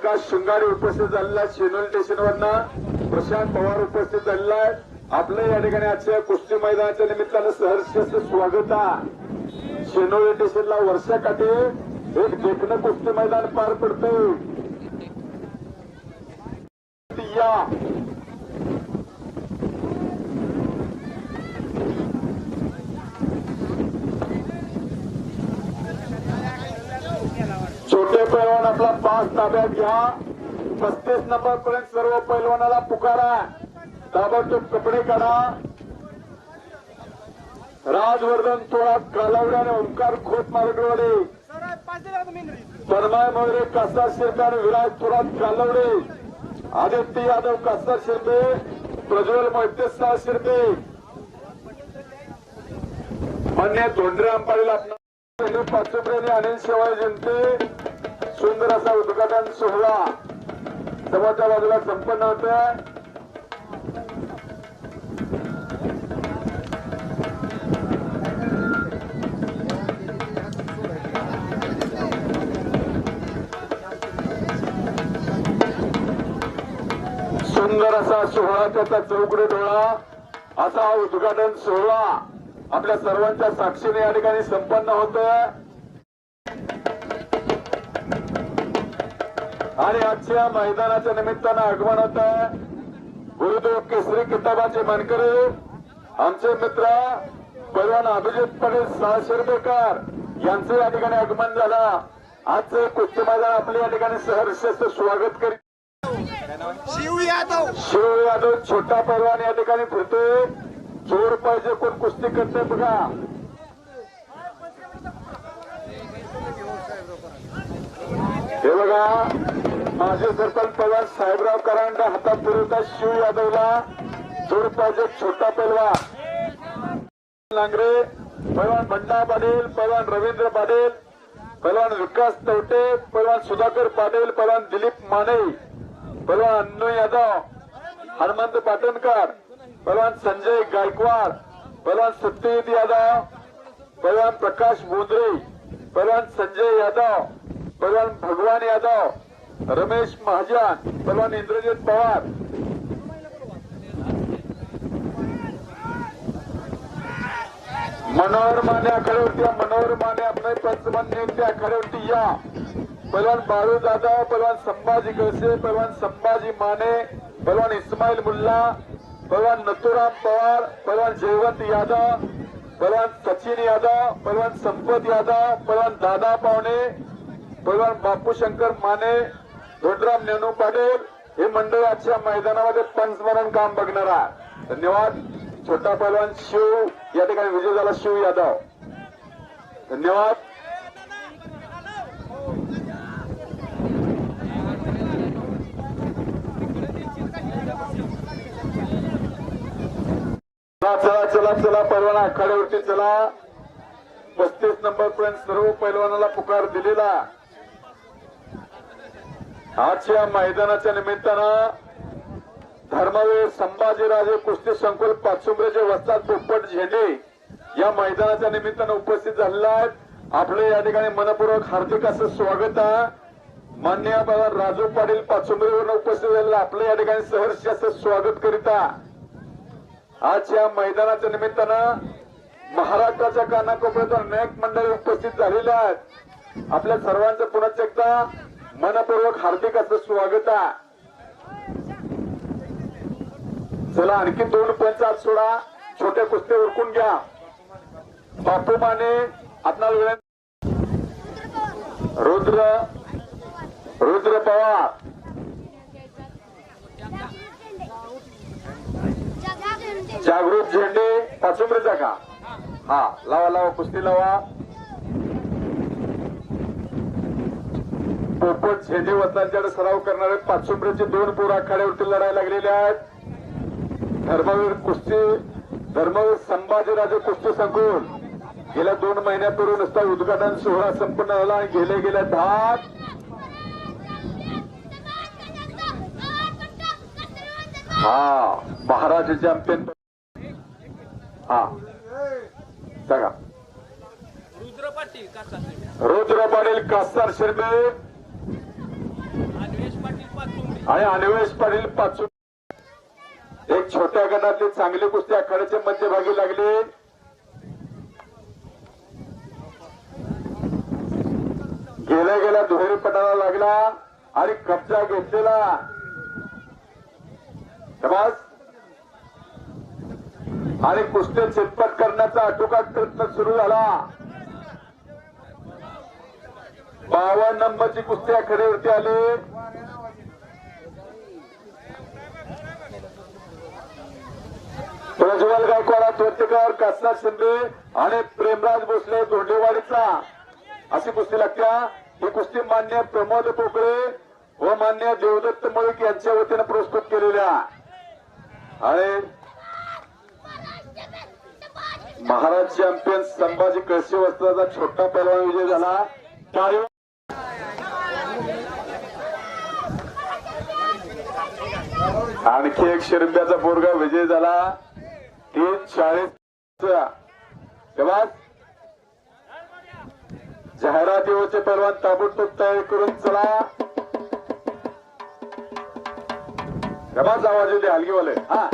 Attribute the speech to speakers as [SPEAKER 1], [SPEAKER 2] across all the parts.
[SPEAKER 1] प्रकाश शिंगाडे उपस्थित झालेला आहे, शेनोली स्टेशनवरनं प्रशांत पवार उपस्थित झालेला आहे. आपलं या ठिकाणी आजच्या कुस्ती मैदानाच्या निमित्तानं सहर्ष स्वागत आहे. शेनोली स्टेशनला वर्षाकाठी एक देखणं कुस्ती मैदान पार पडतं. या छोटे पैलवान आपला पास ताब्यात घ्या. 35 नंबर पर्यंत सर्व पैलवानाला पुकारा. ताबडतोब कपडे काढा. राजवर्धन थोडा कालावडे आणि ओंकार खोत मार्गवाडे, तन्मय मोरे कासार शिर्के आणि विराज थोरात कालावडे, आदित्य यादव कासार शिर्के, प्रज्वल मोहिते साळ शिर्के, मान्य धोंडराम पाटील आपला पाचुप्रेमी अनिल शेवाळे जिंकते. सुंदर असा उद्घाटन सोहळा समोरच्या बाजूला संपन्न होतोय. सुंदर असा सोहळा, त्याचा चौकडे डोळा असा उद्घाटन सोहळा आपल्या सर्वांच्या साक्षीने या ठिकाणी संपन्न होतोय. आणि आजच्या मैदानाच्या निमित्तानं आगमन होत आहे गुरुदेव केसरी किताबाचे मानकरी आमचे मित्र पैलवान अभिजित पाटील साळशिरपेकर यांचं या ठिकाणी आगमन झालं. आजचं कुस्ती मैदान आपले या ठिकाणी सहर्ष स्वागत करीत. शिव यादव छोटा पैलवान या ठिकाणी फिरतोय. जोर पाहिजे कोण कुस्ती करते बघा. हे बघा माजी सरपंच पैलवान साहेबराव करांडा हातात फिरवतात शिव यादवला. जोर पाहिजे छोटा पैलवान लांगरे, पैलवान बंडा पाटील, पैलवान रवींद्र पाटील, पैलवान विकास तवटे, पैलवान सुधाकर पाटील, पैलवान दिलीप माने, पैलवान अन्नू यादव, हनुमंत पाटणकर, पैलवान संजय गायकवाड, पैलवान सत्यजित यादव, पैलवान प्रकाश बोंद्रे, पैलवान संजय यादव, पैलवान भगवान यादव, रमेश महाजन, पैलवान इंद्रजित पवार, मनोहर माने आखाड्यावरती या. मनोहर माने आपले पंचमान्य आखाड्यावरती या. पैलवान बाळू जाधव, पैलवान संभाजी कळसे, पैलवान संभाजी माने, पैलवान इस्माईल मुल्ला, पैलवान नथुराम पवार, पैलवान जयवंत यादव, पैलवान सचिन यादव, पैलवान संपत यादव, पैलवान दादा पावणे, पैलवान बापू शंकर माने, धोंडराम नेनू पाटील हे मंडळ आजच्या मैदानामध्ये पंच म्हणून काम बघणार आहे. धन्यवाद. छोटा पैलवान शिव या ठिकाणी विजय झाला. शिव यादव धन्यवाद. चला चला चला पैलवान आखाड्यावरती चला. 35 नंबर पर्यंत सर्व पैलवानाला पुकार दिलेला. आजच्या मैदानाच्या निमित्तानं धर्मवीर संभाजीराजे कुस्ती संकुल पाचुंबरेचे वस्ताद पोपट झेंडे या मैदानाच्या निमित्तानं उपस्थित झालेले आहेत. आपले या ठिकाणी मनपूर्वक हार्दिक असं स्वागत आहे. माननीय पैलवान राजू पाटील पाचुंबरेवरून उपस्थित झालेले आपले या ठिकाणी सहर्ष असं स्वागत करीत आहे. आजच्या मैदानाच्या निमित्तानं महाराष्ट्राच्या कानाकोपऱ्यातून अनेक मंडळी उपस्थित झालेले आहेत. आपल्या सर्वांचं पुन्हा एकदा मनपूर्वक हार्दिक असं स्वागत आहे. चला आणखी 2 पंच आज सोडा. छोट्या कुस्त्या उरकून घ्या. बापू माने आपणाला रुद्र पवार, जागृत झेंडे पाचुंबरेचा का हा लावा लावा कुस्ती लावा. पोपट झेंडे वस्तांच्याकडे सराव करणारे पाचुंबरेचे 2 पोर आखाड्यावरती लढायला लागलेले आहेत. धर्मवीर संभाजीराजे कुस्ती संकुल गेल्या 2 महिन्यापूर्वी नुसता उद्घाटन सोहळा संपन्न झाला आणि गेल्या 10 हा महाराज चॅम्पियन हा सांगा. रुद्र पाटील कासार शिर्के, आणि अन्वेष पाटील पाचू एक छोट्या गटातली चांगली कुस्ती आखाड्याच्या मध्यभागी लागली. गेल्या गेल्या दुहेरी पटाला लागला आणि कब्जा घेतलेला. आणि कुस्ती चितपट करण्याचा आटोकाट प्रयत्न सुरू झाला. 52 नंबरची कुस्ती आखाड्यावरती आली. प्रज्वल गायकवाड तोरतेकर, कासनाथ शिंदे आणि प्रेमराज भोसले धोंडेवाडीचा अशी कुस्ती लागत्या. ही कुस्ती मान्य प्रमोद पोकळे व मान्य देवदत्त मुळीक यांच्या वतीने प्रस्तुत केलेल्या आणि महाराज चॅम्पियन संभाजी कळशी वस्त्राचा छोटा पैलवान विजय झाला. आणखी एक शिरंब्याचा पोरगा विजय झाला. 3:40 तेव्हा जाहिरात येऊचे पैलवान ताबडतोब तयारी करून चला. आवाज येते हलगीवाले. हा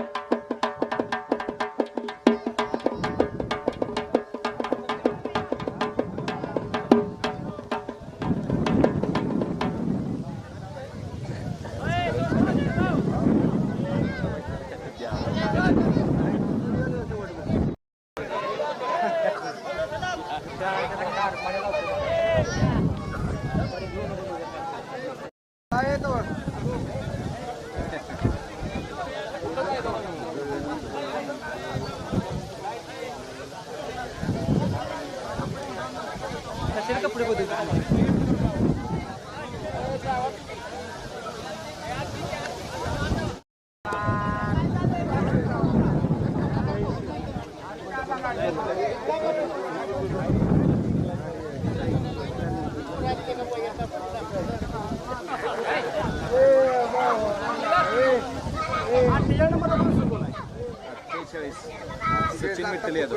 [SPEAKER 2] सचिन मित्तल यादव.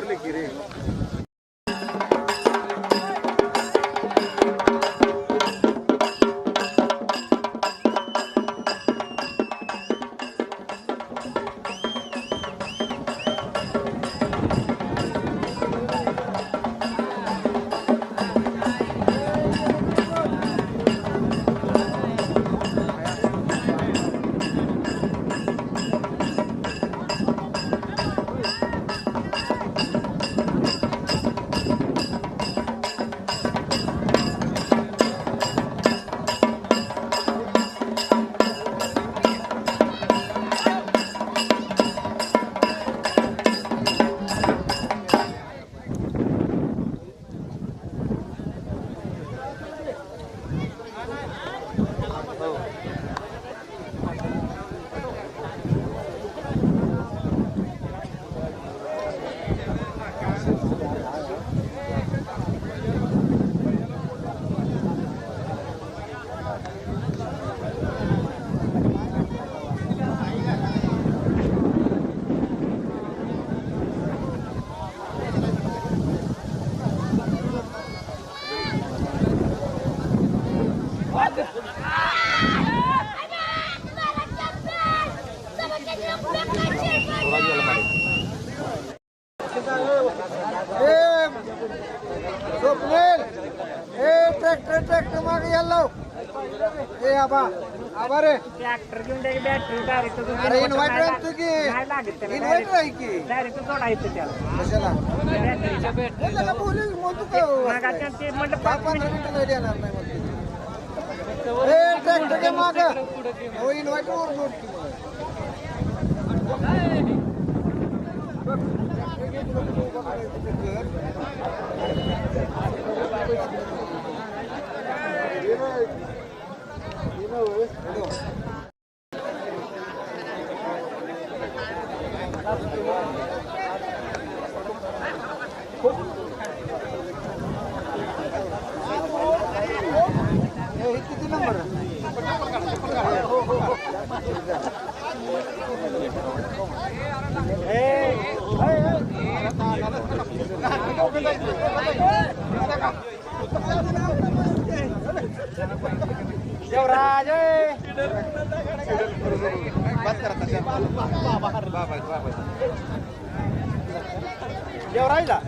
[SPEAKER 3] ट्रॅक्टर मागे यायला ए आबा आबा रे ट्रॅक्टर घेऊन बॅटरी डायरेक्ट इन्व्हर्टर आणतो की इन्व्हर्टर आहे की डायरेक्ट जोडायचं त्याला कशाला बोलू मग तू काय ते म्हटलं 15 मिनिटं नाही देणार नाही मग ए ट्रॅक्टर मागे हो इन्व्हर्टर वर जोड की किती नंबर शिवराज राहिला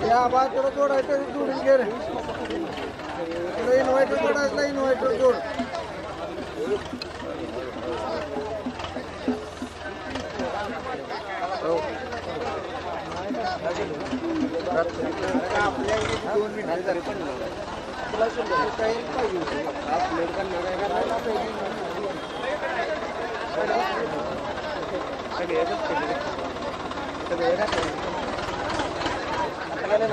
[SPEAKER 3] या बा तुला जोडायचं जोडून घे रे तुला इन्व्हायटर जोडायचं इन्व्हायटर जोड आपल्या 2 मिनिट तरी पण तुला काही पाहिजे आपल्याला करायला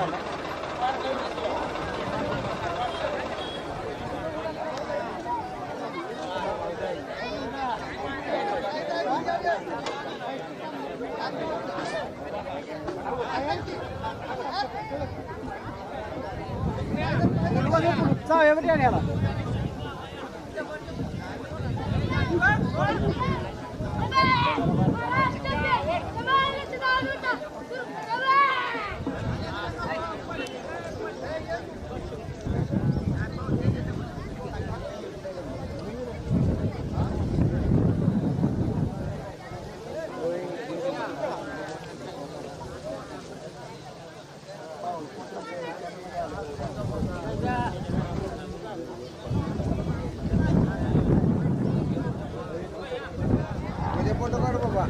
[SPEAKER 3] फोटो काढ बाबा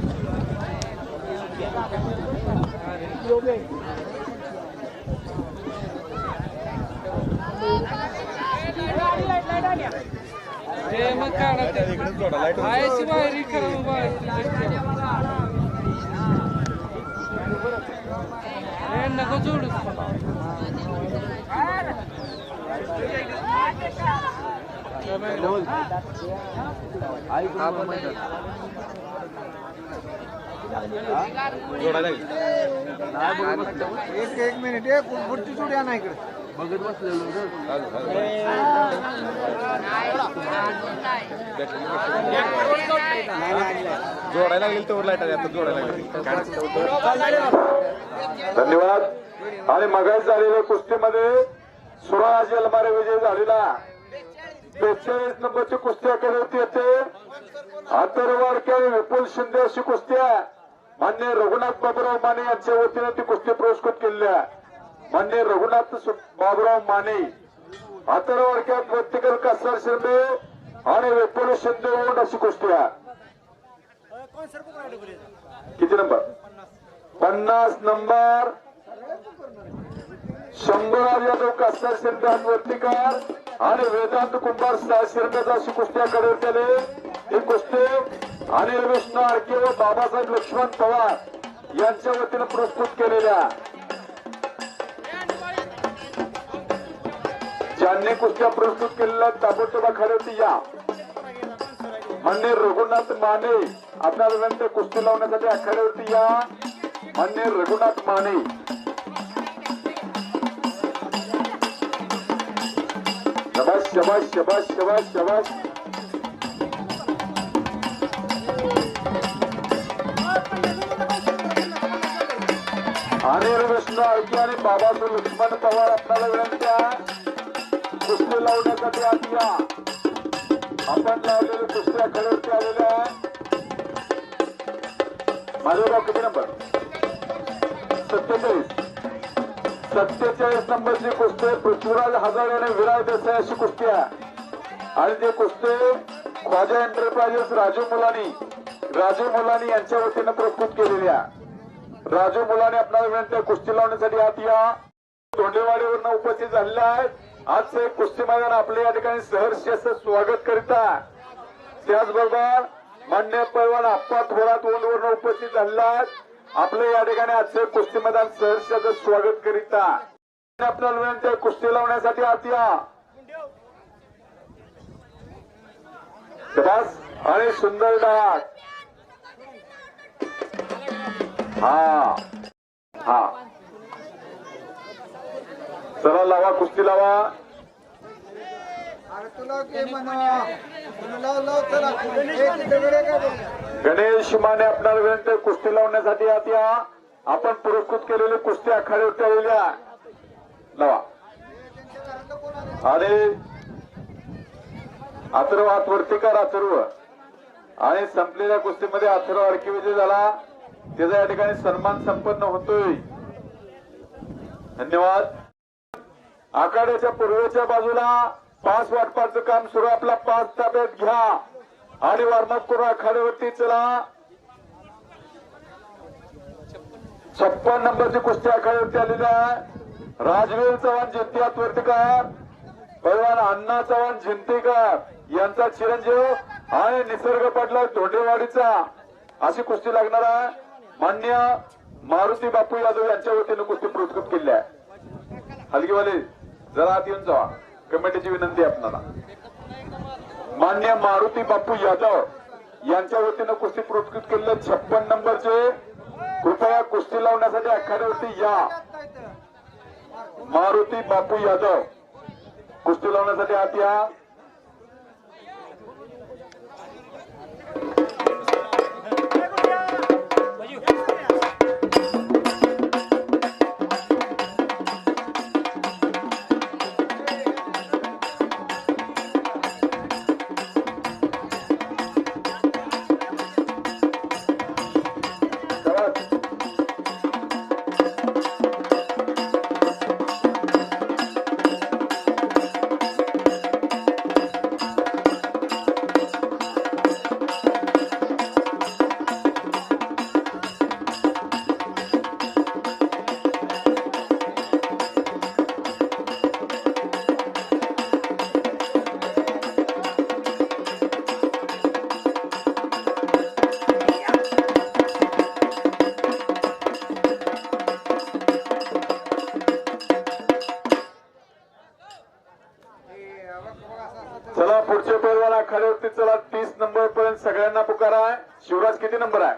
[SPEAKER 2] मग काढायची बाहेर नको जोडू
[SPEAKER 3] एक मिनिट एक पुढची जोडी आणा इकडे
[SPEAKER 2] बघत बसलेलो
[SPEAKER 1] जोडायला लागेल तेवढं लाईट आता जोडायला लागेल. धन्यवाद. आणि मगाच झालेल्या कुस्तीमध्ये सुराज अलमारे विजय झालेला 42 नंबरची कुस्ती केली होती येथे आतरवाडके आणि विपुल शिंदे अशी कुस्त्या मान्य रघुनाथ बाबूराव माने यांच्या वतीने ती कुस्ती पुरस्कृत केलेल्या मान्य रघुनाथ बाबूराव माने आतरवाडक्यात वत्तीकर कासार शिंदे आणि विपुल शिंदे अशी कुस्त्या. किती नंबर 50 नंबर शंभूराज यादव कासार शिंदे वत्तीकर आणि वेदांत कुंभार शिरंदाचा अशी कुस्त्या कडे केले. ही कुस्ती अनिल विष्णू आडके व बाबासाहेब लक्ष्मण पवार यांच्या वतीने पुरस्कृत केलेल्या ज्यांनी कुस्त्या पुरस्कृत केलेल्या ताबडतोब आखाड्यावरती या. मान्य रघुनाथ माने आपल्याला विनंती कुस्ती लावण्यासाठी आखाड्यावरती या. मान्य रघुनाथ माने शबाश शबाश शबाश शबाश शबाश. अनिल विष्णू आळके आणि बाबासाहेब लक्ष्मण पवार आपल्याला विनंत्या कुस्ती लावण्यासाठी आत या. आपण लावलेले कुस्त्या खेळवरती आलेल्या माझे गाव किती नंबर 47 नंबरची कुस्ती पृथ्वीराज हजारे आणि विराज देसाई अशी कुस्ती आहे. आणि ते कुस्ती ख्वाजा एंटरप्राइजेस राजू मुलानी यांच्या वतीने पुरस्कृत केलेल्या. राजू मुलानी आपल्याला विनंती कुस्ती लावण्यासाठी आत या. तोंडेवाडीवरून उपस्थित झालेले आहेत. आजचं एक कुस्ती मैदान आपल्या या ठिकाणी सहर्ष असं स्वागत करीता त्याचबरोबर मान्य पैलवान आप्पा थोरात ओंडवरून उपस्थित झालेला आहेत. आपल्या या ठिकाणी आजचं कुस्ती मैदान सहर्ष स्वागत करीता आपल्याला विनंती आहे, कुस्ती लावण्यासाठी आत या. बस आणि सुंदर डाग. हा हा चला लावा, कुस्ती लावा.
[SPEAKER 3] अरे तुला के म्हणा लाव लाव चला एक दगड काय
[SPEAKER 1] गणेश माने आपल्याला विनंती आहे, कुस्ती लावण्यासाठी आत या. आपण पुरस्कृत केलेले कुस्ती आखाडे ठेवलेल्या लावा. आणि अथर्व हात वरती कर. अथर्व आणि संपलेल्या कुस्तीमध्ये अथर्व अडकी विजय झाला. त्याचा या ठिकाणी सन्मान संपन्न होतोय. धन्यवाद. आखाड्याच्या पूर्वेच्या बाजूला 5 वाटपाचं काम सुरू. आपला 5 ताब्यात घ्या आणि वॉर्मअप करून आखाड्यावरती चला. 56 नंबरची कुस्ती आखाड्यावरती आलेली आहे. राजवीर चव्हाण जिंतीयात वर्तीकर, पैलवान अण्णा चव्हाण जिंतीकर यांचा चिरंजीव आणि निसर्ग पाटला धोंडेवाडीचा अशी कुस्ती लागणार आहे. मान्य मारुती बापू यादव यांच्या वतीने कुस्ती पुरस्कृत केली आहे. हलगीवाले जरा आत येऊन जावा, कमिटीची विनंती आहे आपल्याला. मान्य मारुती बापू यादव यांच्या वतीने कुस्ती पुरस्कृत केलेले 56 नंबरचे कृपया कुस्ती लावण्यासाठी आखाड्यावरती या. मारुती बापू यादव कुस्ती लावण्यासाठी आत या. चला पुढचे पैलवान आखाड्यावरती चला. 30 नंबर पर्यंत सगळ्यांना पुकार आहे. शिवराज किती नंबर आहे?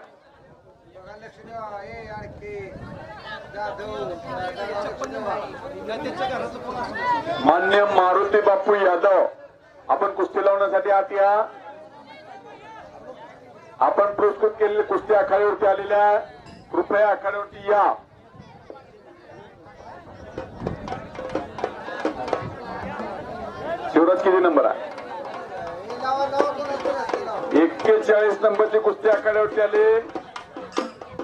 [SPEAKER 1] मान्य मारुती बापू यादव आपण कुस्ती लावण्यासाठी आत या. आपण पुरस्कृत केलेले कुस्ती आखाड्यावरती आलेल्या कृपया आखाड्यावरती या. शिवराज किती नंबर आहे? 41 नंबरची कुस्ती आखाड्यावरती आले.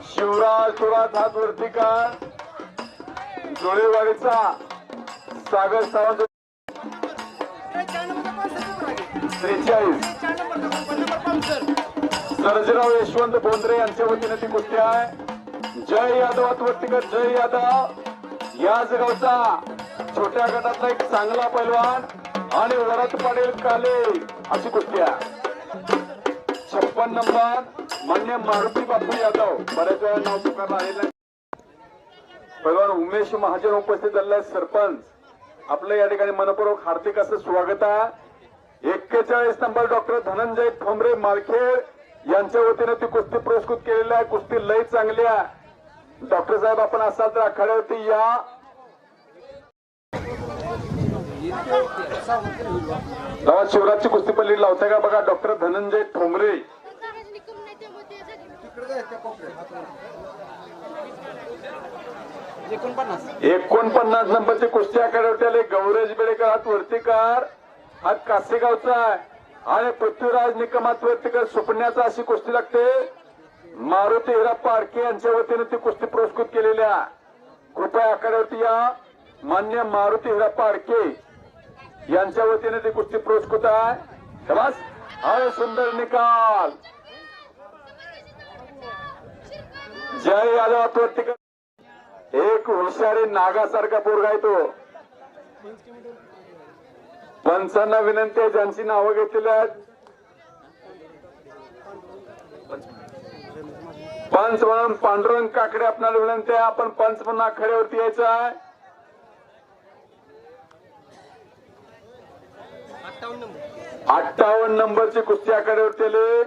[SPEAKER 1] शिवराज हात वरती का. जोळेवाडीचा सागर सावंत 43. सर्जेराव यशवंत बोंद्रे यांच्या वतीने ती कुस्ती आहे. जय यादव हात वरती कर. जय यादव याच गावचा छोट्या गटातला एक चांगला पैलवान आणि वरद पाटील काले अशी कुस्ती आहे. 56 नंबर मान्य मारुती बापू यादव बऱ्याच वेळा नाव पुकारलं आहे. पैलवान उमेश महाजन उपस्थित झालेला सरपंच आपलं या ठिकाणी मनपूर्वक हार्दिक असं स्वागत आहे. 41 नंबर डॉक्टर धनंजय ठोंबरे मालखेड यांच्या वतीने ती कुस्ती पुरस्कृत केलेली आहे. कुस्ती लय चांगली आहे. डॉक्टर साहेब आपण असाल तर आखाड्यावरती या. गावात शिवराजची कुस्ती पल्ली लावताय का बघा. डॉक्टर धनंजय ठोंबरे 49 नंबरची कुस्ती आखाड्यावरती आले. गौरेश बेडेकर हात वर्तीकर हात कासेगावचा आहे आणि पृथ्वीराज निकम हात वर्तीकर सुपण्याचा अशी कुस्ती लागते. मारुती हिराप्पा आडके यांच्या वतीने ती कुस्ती पुरस्कृत केलेल्या कृपया आखाड्यावरती या. मान्य मारुती हिराप्पा आडके यांच्या वतीने ती कुस्ती पुरस्कृत आहे. बस आणि सुंदर निकाल. जय यादव हात वर्तीकर. एक हुशारी नागासारखा पोरगा आहे तो. पंचांना विनंती आहे ज्यांची नावं घेतलेली आहेत. पंच म्हणून पांडुरंग काकडे आपल्याला विनंती आहे. आपण पंच म्हणून आखाड्यावरती यायचं आहे. 58 नंबरची कुस्ती आखाड्यावरती आले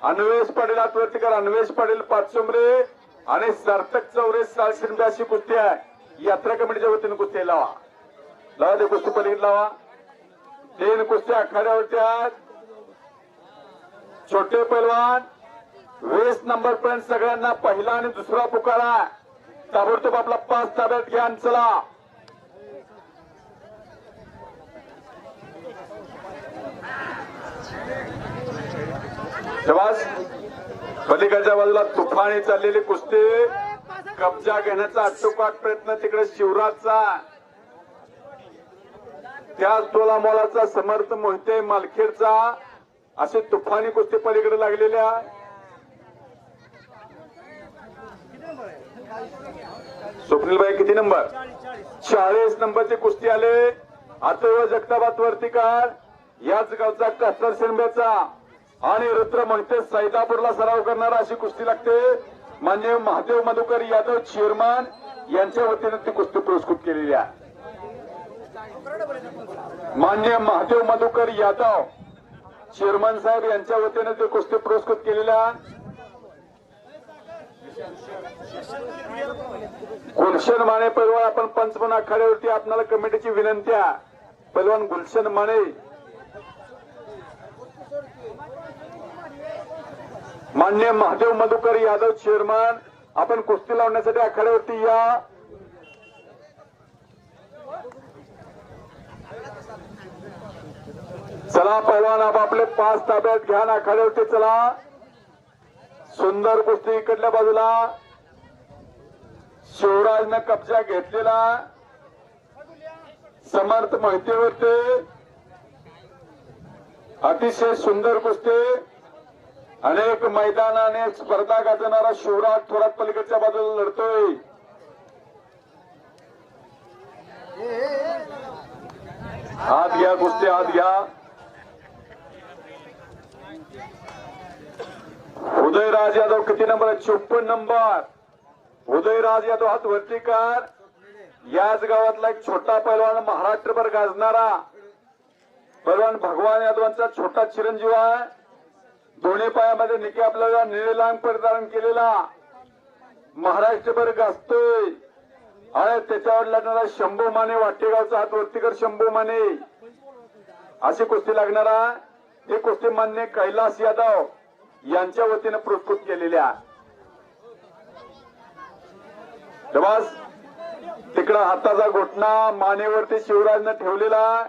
[SPEAKER 1] अन्वेष पाटील हातवरतीकर, अन्वेष पाटील पाचसुंबरे आणि सार्थक चौरे सालशिंदे अशी कुस्ती आहे. यात्रा कमिटीच्या वतीने कुस्ती लावा ते कुस्ती पलीकडे लावा. 3 कुस्ती आखाड्यावरती आहेत. छोटे पैलवान 20 नंबर पर्यंत सगळ्यांना पहिला आणि दुसरा पुकारा. ताबडतोब आपला 5 ताब्यात घ्या. चला तेव्हा पलीकडच्या बाजूला तुफानी चाललेली कुस्ती, कब्जा घेण्याचा आटोकाट प्रयत्न तिकडे शिवराजचा, त्याच तोला मोलाचा समर्थ मोहिते मालखेडचा, असे तुफानी कुस्ती पलीकडे लागलेल्या. स्वप्नीलबाई किती नंबर? 40 नंबरची कुस्ती आले. अथर्व जगताबाद वरतीकार याच गावचा कस्तर शिंब्याचा आणि रुद्र मोहिते सैदापूरला सराव करणारा अशी कुस्ती लागते. मान्य महादेव मधुकर यादव चेअरमन यांच्या वतीने ती कुस्ती पुरस्कृत केलेली आहे. मान्य महादेव मधुकर यादव चेअरमन साहेब यांच्या वतीने ती कुस्ती पुरस्कृत केलेल्या. गुलशन माने पैलवान आपण पंचमन आखाड्यावरती आपल्याला कमिटीची विनंती आहे. पैलवान गुलशन माने, मान्य महादेव मधुकर यादव चेअरमन, आपण कुस्ती लावण्यासाठी आखाड्यावरती या. चला पैलवान आपापले 5 ताब्यात घ्या. आखाड्यावरती चला. सुंदर कुस्ती इकडल्या बाजूला शिवराजनं कब्जा घेतलेला समर्थ मोहितेवरती अतिशय सुंदर कुस्ती. अनेक मैदान अनेक स्पर्धा गाजवणारा शिवराज थोरात पलीकडच्या बाजूला लढतोय. हात घ्या कुस्ती, हात घ्या. उदयराज यादव किती नंबर आहे? 54 नंबर. उदयराज यादव हात वरतीकार, याच गावातला एक छोटा पैलवान, महाराष्ट्रभर गाजणारा पैलवान भगवान यादवांचा छोटा चिरंजीव आहे. दोन्ही पायामध्ये निके आपल्याला निळेलांग परिधान केलेला, महाराष्ट्रभर गाजतोय. आणि त्याच्यावर लढणारा शंभू माने वाटेगावचा हात वरतीकर, शंभू माने अशी कुस्ती लागणारा. ही कुस्ती मान्य कैलास यादव यांच्या वतीने पुरस्कृत केलेल्या. तेव्हा तिकडं हाताचा घोटणा मानेवरती शिवराजनं ठेवलेला,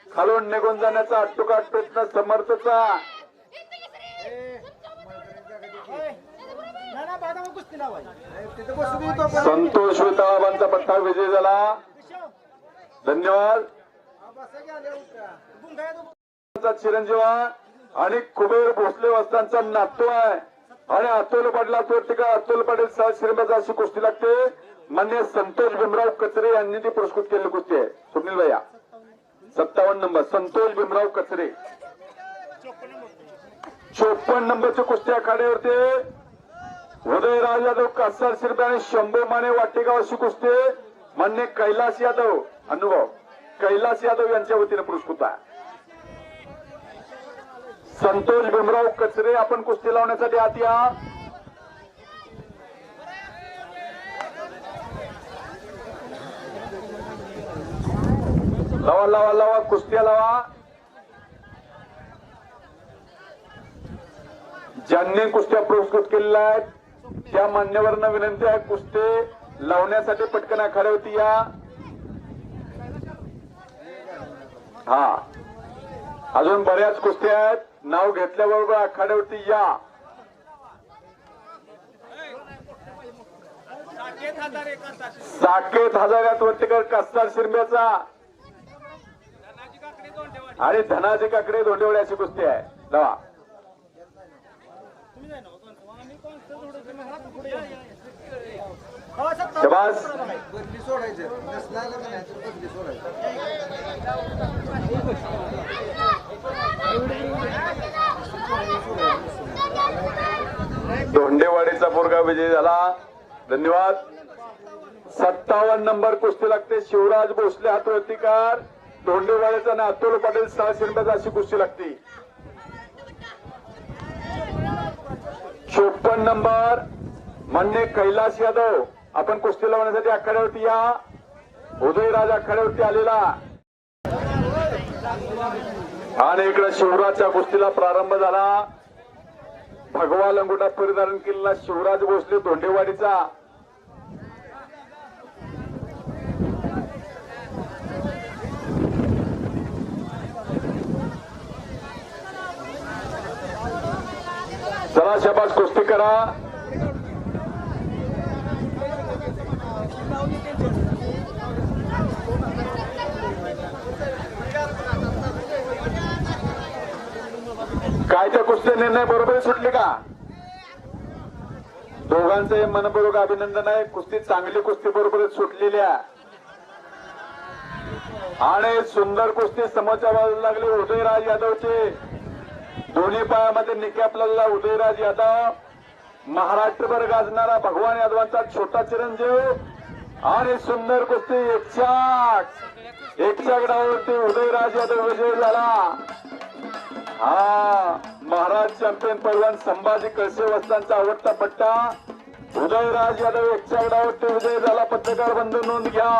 [SPEAKER 1] खालून निघून जाण्याचा अट्टोकाट प्रयत्न समर्थचा. संतोष विताळाबांचा पट्टा विजय झाला. धन्यवाद. चिरंजीव आणि कुबेर भोसले वस्तांचा नातू आहे आणि अतुल पाटील का अतुल पाटील श्रीमंत अशी कुस्ती लागते. मान्य संतोष भीमराव कचरे यांनी ती पुरस्कृत केलेली कुस्ती आहे. सुनील भैया 57 नंबर संतोष भीमराव कचरे. 54 नंबरची कुस्ती आखाड्यावरती उदयराज यादव कासार शिरबे आणि शंभू माने वाटेगाव अशी कुस्ती मान्य कैलास यादव अनुभव कैलास यादव यांच्या वतीने पुरस्कृत आहे. संतोष भीमराव कचरे आपण कुस्ती लावण्यासाठी आत या. लावा लावा लावा कुस्त्या लावा. ज्यांनी कुस्त्या पुरस्कृत केलेल्या आहेत त्या मान्यवरांना विनंती आहे कुस्ती लावण्यासाठी पटकन आखाड्यावरती या. हा अजून बऱ्याच कुस्त्या आहेत. नाव घेतल्याबरोबर आखाड्यावरती या. साकेत हजारात वरतीकर कास्तार शिरब्याचा आणि धनाजी काकडे धोंडेवाडी अशी कुस्ती आहे. लावा. शबास. धोंडेवाडीचा पोरगा विजय झाला. धन्यवाद. 57 नंबर कुस्ती लागते. शिवराज भोसले हातवरतीकार धोंडेवाड्याचा आणि अतुल पाटील 600 रुपयाची अशी कुस्ती लागते. 54 नंबर मान्य कैलास यादव आपण कुस्ती लावण्यासाठी आखाड्यावरती या. उदयराज आखाड्यावरती आलेला आणि इकडे शिवराजच्या कुस्तीला प्रारंभ झाला. भगवा लंगोटा परिधान केलेला शिवराज भोसले धोंडेवाडीचा. चला शाबास कुस्ती करा. काय त्या कुस्ती निर्णय बरोबर सुटले का? दोघांचे मनपूर्वक अभिनंदन आहे. कुस्ती चांगली कुस्ती बरोबर सुटलेली आहे आणि सुंदर कुस्ती समोरच्या बाजूला लागली. उदयराज यादवचे दोन्ही पायामध्ये निकॅपलेला उदयराज यादव, महाराष्ट्रभर गाजणारा भगवान यादवांचा छोटा चिरंजीव आणि सुंदर कुस्ती. एकच्या गडावरती उदयराज यादव विजय झाला. हा महाराज चॅम्पियन पैलवान संभाजी कळसे वस्तांचा आवडता पट्टा उदयराज यादव एकच्या गडावरती विजय झाला. पत्रकार बंधू नोंद घ्या.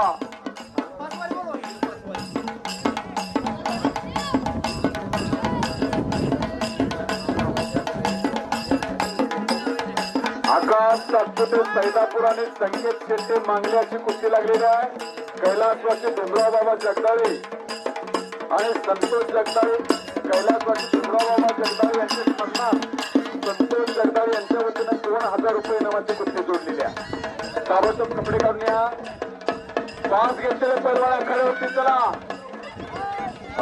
[SPEAKER 1] आकाश सातपुते सैदापूर आणि संकेत शेट्टे मांगले अशी कुस्ती लागलेली आहे. कैलासवासी डोंगराव बाबा जगदाळे आणि संतोष जगदाळे. कैलासवासी डोंगराव बाबा जगदाळे यांचे सन्मान संतोष जगदाळे यांच्या वतीनं 2000 रुपये इनामाची कुस्ती जोडलेली आहे. ताबडतोब कपडे काढून या. 5 घेतलेले पैलवान आखाड्यावरती चला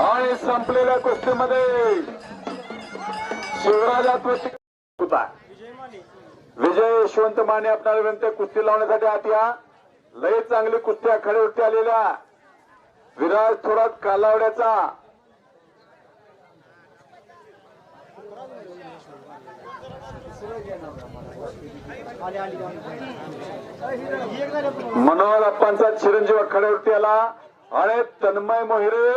[SPEAKER 1] आणि संपलेल्या कुस्तीमध्ये शिवराजात होता. विजय यशवंत माने आपल्याला विनंती कुस्ती लावण्यासाठी आत या. लय चांगली कुस्ती आखाड्यावरती आलेल्या विराज थोरात कालावड्याचा मनोहर अप्पांचा चिरंजीव आखाड्यावरती आला आणि तन्मय मोहिरे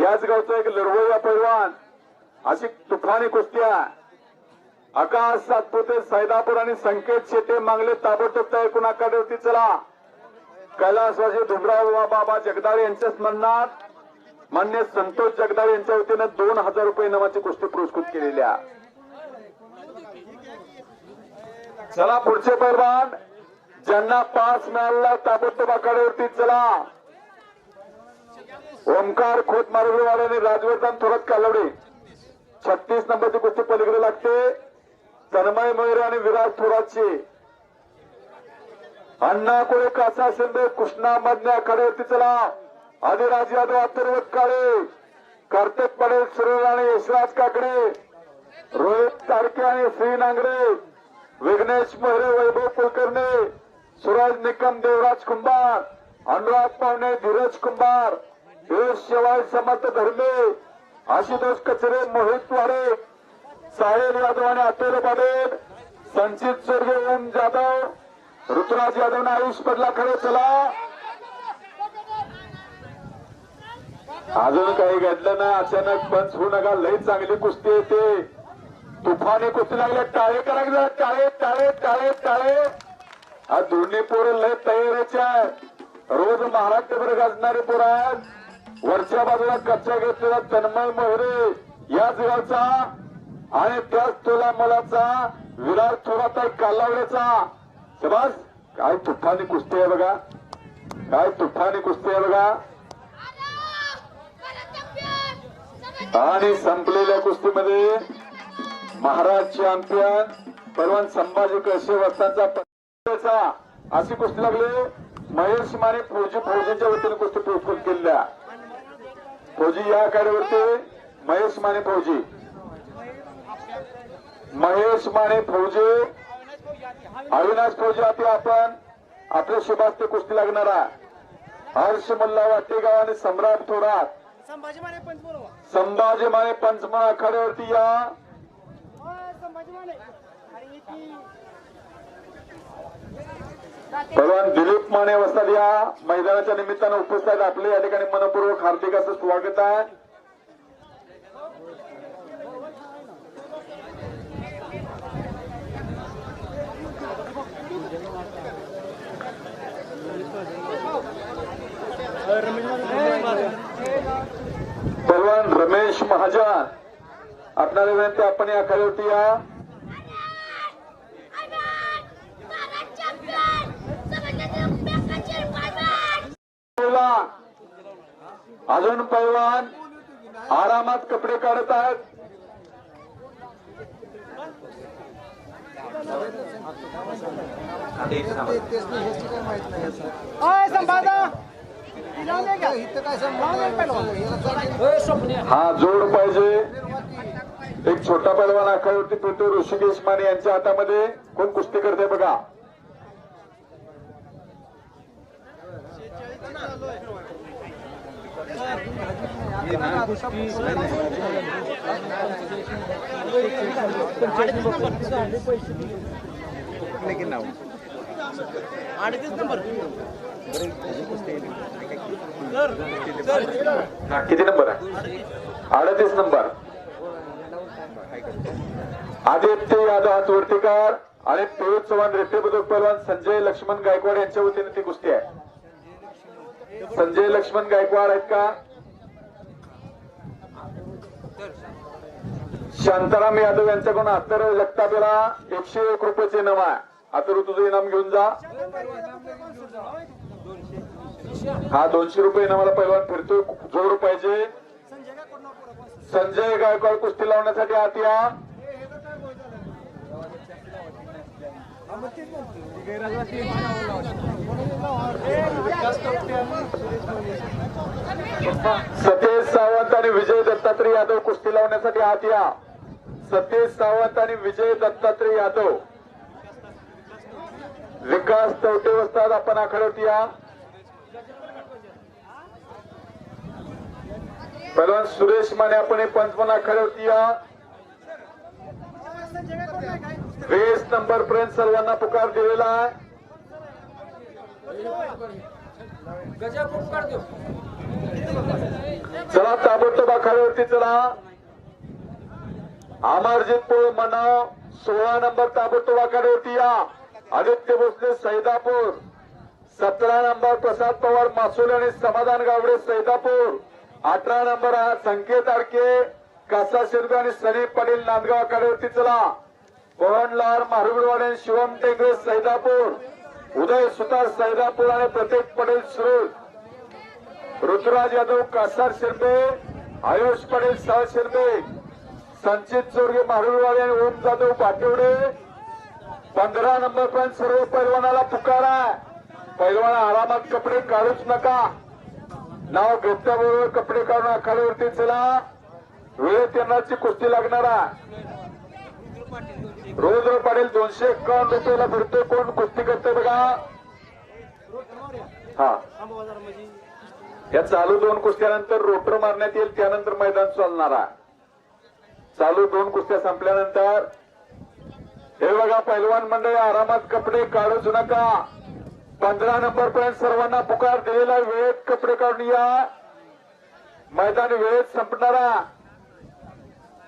[SPEAKER 1] याच गावचा एक लढवय्या पैलवान अशी तुफानी कुस्ती आहे. आकाश सातपुते सैदापूर आणि संकेत शेटे मांगले ताबडतोब तयार करून आखाड्यावरती चला. कैलासवासी डोंगराव बाबा जगदाळे यांच्या स्मरणात मान्य संतोष जगदाळे यांच्या वतीनं 2000 रुपये इनामाची कुस्ती पुरस्कृत केलेल्या. चला पुढचे पैलवान ज्यांना 5 मिळाला ताबडतोब आखाड्यावरती चला. ओमकार खोत मारुगेवाडे आणि राजवर्धन थोरात कालवडे. 36 नंबरची कुस्ती पलीकडे लागते. तन्मय मोहिरे आणि विराज थोरातची. अण्णा कोळे कासा शिंदे कृष्णा मधल्या आखाड्यावरती चला. आदिराज यादव अथर्व काळे, कार्तिक पडेल सुरेश आणि यशराज काकडे, रोहित तारके आणि श्री नांगरे, विघ्नेश मोहरे, वैभव कुलकर्णी, सुराज निकम, देवराज कुंभार, अनुराग पावणे, धीरज कुंभार, यश शेवाळ, समर्थ धर्मे, आशुतोष कचरे, मोहित वाडे, साहेल यादव आणि अतुल पाटील, संचित स्वर्गीय ओम जाधव, ऋतुराज यादव आणि आयुष पडला खडे. चला अजून काही घडलं ना अचानक पंच होऊ नका. लई चांगली कुस्ती येते. तुफानी कुस्ती लागले. टाळे करा. टाळे टाळे टाळे टाळे. हा दोन्ही पोरं लय तयारीचे आहे. रोज महाराष्ट्रभर गाजणारे पोरं आहेत. वरच्या बाजूला कच्चा घेतलेला तन्मय मोहरे याच गावचा आणि त्याच तोला मुलाचा विराज थोरात कालावड्याचा. शबास काय तुफानी कुस्ती आहे बघा. काय तुफानी कुस्ती आहे बघा. आणि संपलेल्या कुस्तीमध्ये महाराज चॅम्पियन पैलवान संभाजी कळसे वस्तांचा अशी कुस्ती लागली. महेश माने फौजीच्या वतीने कुस्ती पुरस्कृत केलेल्या. फौजी या आखाड्यावरती महेश माने फौजी अविनाश फौजी आता आपण आपल्या शुभास्ते कुस्ती लागणारा हर्ष मल्ला वाटेगाव आणि सम्राट थोरात संभाजी माने पंचमन आखाड्यावरती या. भगवान दिलीप माने वस्ताद या मैदानाच्या निमित्तानं उपस्थित आहेत. आपले या ठिकाणी मनपूर्वक हार्दिक असं स्वागत आहे. भगवान रमेश महाजन आपणाला विनंती आपण या आखाड्यावरती या. अजून पैलवान आरामात कपडे काढत आहेत. हा जोड पाहिजे. एक छोटा पैलवान आखाड्यावरती पृथ्वी ऋषिकेश माने यांच्या हातामध्ये. कोण कुस्ती करते बघा. किती नंबर आहे? 38 नंबर. आदित्य यादव हात वरतीकार आणि पियुष चव्हाण रेड्डी पदक पैलवान संजय लक्ष्मण गायकवाड यांच्या वतीने ती कुस्ती आहे. संजय लक्ष्मण गायकवाड आहेत का? शांताराम यादव यांच्याकडून अत्तर जगतापेला 101 रुपयाचे इनाम आहे. अत्तर तुझं इनाम घेऊन जा. हा 200 रुपये इनामाला पैलवान फिरतोय. जोड पाहिजे. संजय गायकवाड कुस्ती लावण्यासाठी आत या. सतेज सावंत आणि विजय दत्तात्रय यादव कुस्ती लावण्यासाठी आत या. सतेज सावंत आणि विजय दत्तात्रय यादव. विकास तवटे वस्ताद आपण आखाड्यावरती या. पहिलवान सुरेश माने आपण पंचमन आखाड्यावरती या. 20 नंबर पर्यंत सर्वांना पुकार दिलेला आहे. चला ताबडतोब आखाड्यावरती चला. अमरजित पोळ मनाव 16 नंबर ताबडतोब आखाड्यावरती या. आदित्य भोसले सैदापूर. 17 नंबर प्रसाद पवार मासोले आणि समाधान गावडे सैदापूर. 18 नंबर संकेत आडके कासा शिरगे आणि सनी पाटील नांदगाव आखाड्यावरती चला. पवनलाल मारुगडवाडे आणि शिवम टेंगरे सैदापूर. उदय सुतार सैदापूर आणि प्रतीक पटेल सुरूर. ऋतुराज यादव कासार शिरबे. आयुष पाटील सह शिरबे. संचित चोरगे मारुगडवाडे आणि ओम जाधव बाटेवडे. 15 नंबर पर्यंत सर्व पैलवानाला पुकारा. पैलवान आरामात कपडे काढूच नका. नाव घेतल्याबरोबर कपडे काढून आखाड्यावरती चला. वेळेत येणारची कुस्ती लागणार आहे. रोज पाटील 251 रुपयाला फिरतोय. कोण कुस्ती करते बघा. हा या चालू 2 कुस्त्यानंतर रोटर मारण्यात येईल. त्यानंतर मैदान चालणार आहे. चालू 2 कुस्त्या संपल्यानंतर हे बघा पैलवान मंडळी आरामात कपडे काढूच नका. 15 नंबर पर्यंत सर्वांना पुकार दिलेला. वेळेत कपडे काढून या. मैदान वेळेत संपणारा.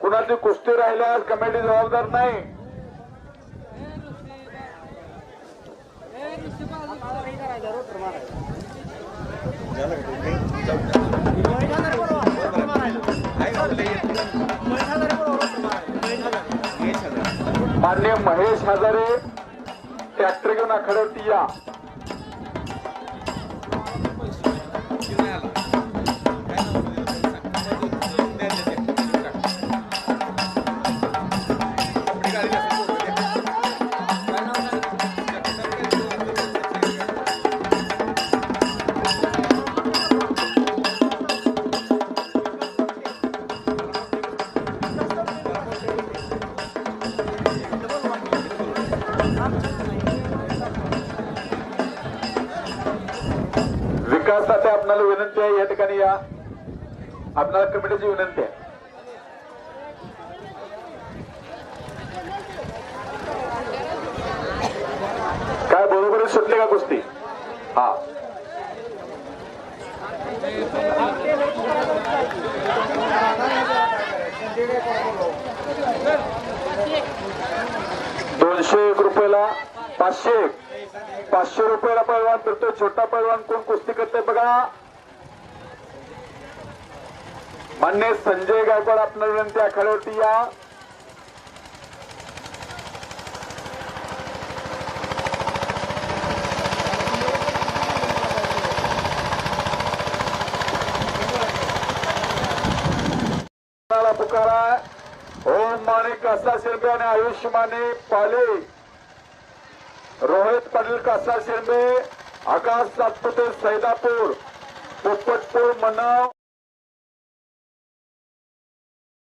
[SPEAKER 1] कुणाची कुस्ती राहिल्यास कमिटी जबाबदार नाही. मान्य महेश हजारे ट्रॅक्टर घेऊन आखाड्यावरती या. विकासासाठी आपल्याला विनंती आहे. या ठिकाणी या. आपल्याला कमिटीची विनंती आहे. काय बरोबर सुटली. संपले का कुस्ती? हा, ₹201 500 रुपयाला पैलवान फिरतोय. छोटा पैलवान कोण कुस्ती करते बघा. मान्य संजय गायकवाड, आपल्या विनंती आखाड्यावरती या. पुकारा ओम माणिक कासा शिरबे आणि आयुष माने पाले, रोहित पाटील कासा शिरबे, आकाश सातपुते सैदापूर, पोपटपूर मनाव.